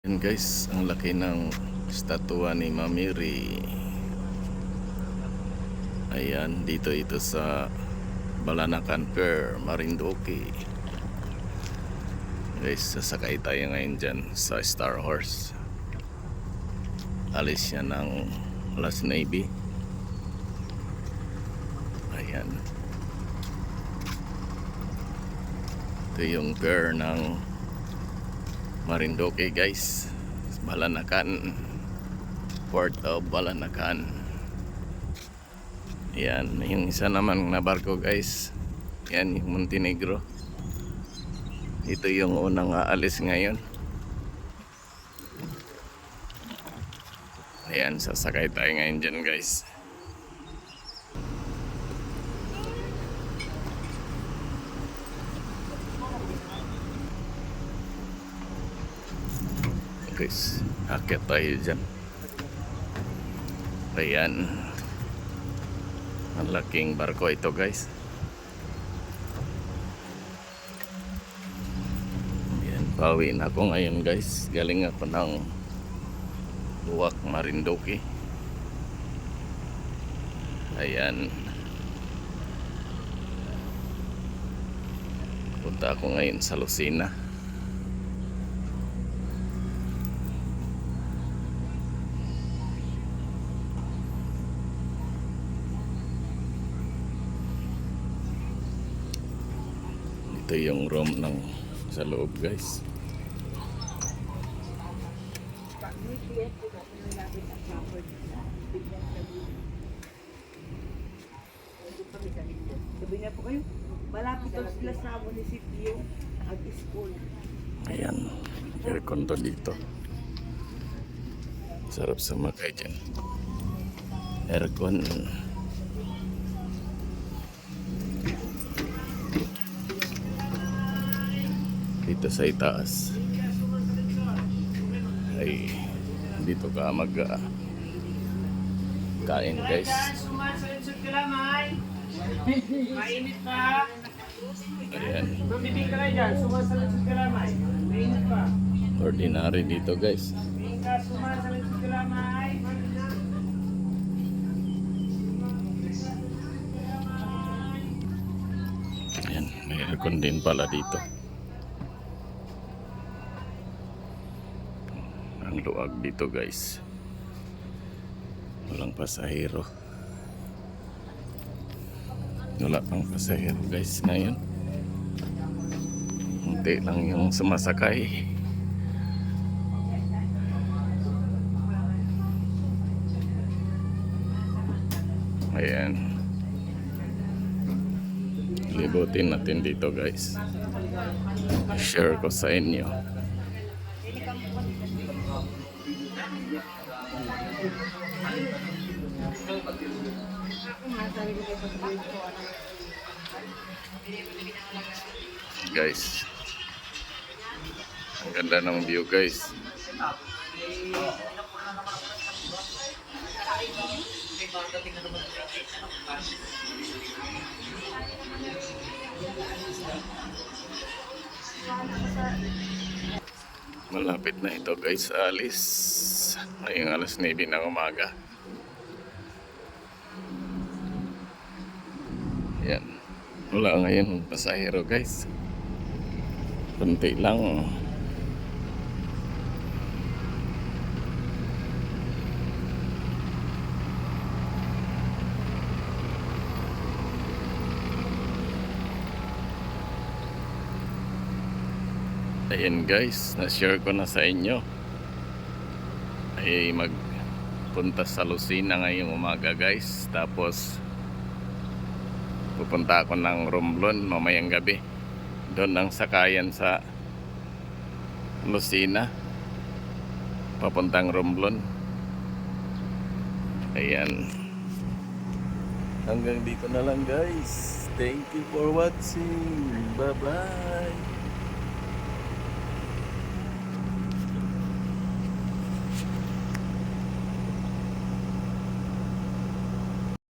Yan guys, ang laki ng statua ni Mami Ri. Ayan, dito ito sa Balanacan Pier, Marinduque. Guys, sasakay tayo ngayon dyan sa Star Horse. Alis siya ng alas 9. Ayan. Ito yung pier ng Marinduque guys. Balanacan, Port of Balanacan. Yan, yung isa naman na barko guys. Yan yung Montenegro. Ito yung unang aalis ngayon. Ayan, sasakay tayo ngayon dyan guys. Guys, akit tayo dyan. Ayan, ang laking barko ito guys. Ayan, pauwi na ako ngayon guys. Galing ako ng Luwak, Marinduque. Ayan, punta ako ngayon sa Lucena. Ito yung room ng sa loob guys. Sabi niya po kayo, malapit daw sila sa munisipyo at school. Ayan, aircon to dito. Sarap sumakay dyan. Aircon. Dito sa itaas ay dito ka mag kain guys. Mainit pa. Ayan, Bibig ka na dyan, sumasalit sa kalamay. Mainit pa. ordinary dito guys. Bibig ka, sumasalit sa kalamay. Ayan, may aircon din pala dito. Ang luwag dito guys. Walang pasahero. Wala pang pasahero guys ngayon. Unti lang yung sumasakay. Ayan. Libutin natin dito guys. Share ko sa inyo. Guys, ang ganda ng view guys. Malapit na ito guys, alis ngayong alas 9 ng umaga. Yan, wala ngayon pasahero guys, kunti lang. Ayan guys, na-share ko na sa inyo. Ay magpunta sa Lucena ngayong umaga guys. Tapos pupunta ako ng Romblon mamayang gabi. Doon ang sakayan sa Lucena, papuntang Romblon. Ayan, hanggang dito na lang guys. Thank you for watching. Bye bye.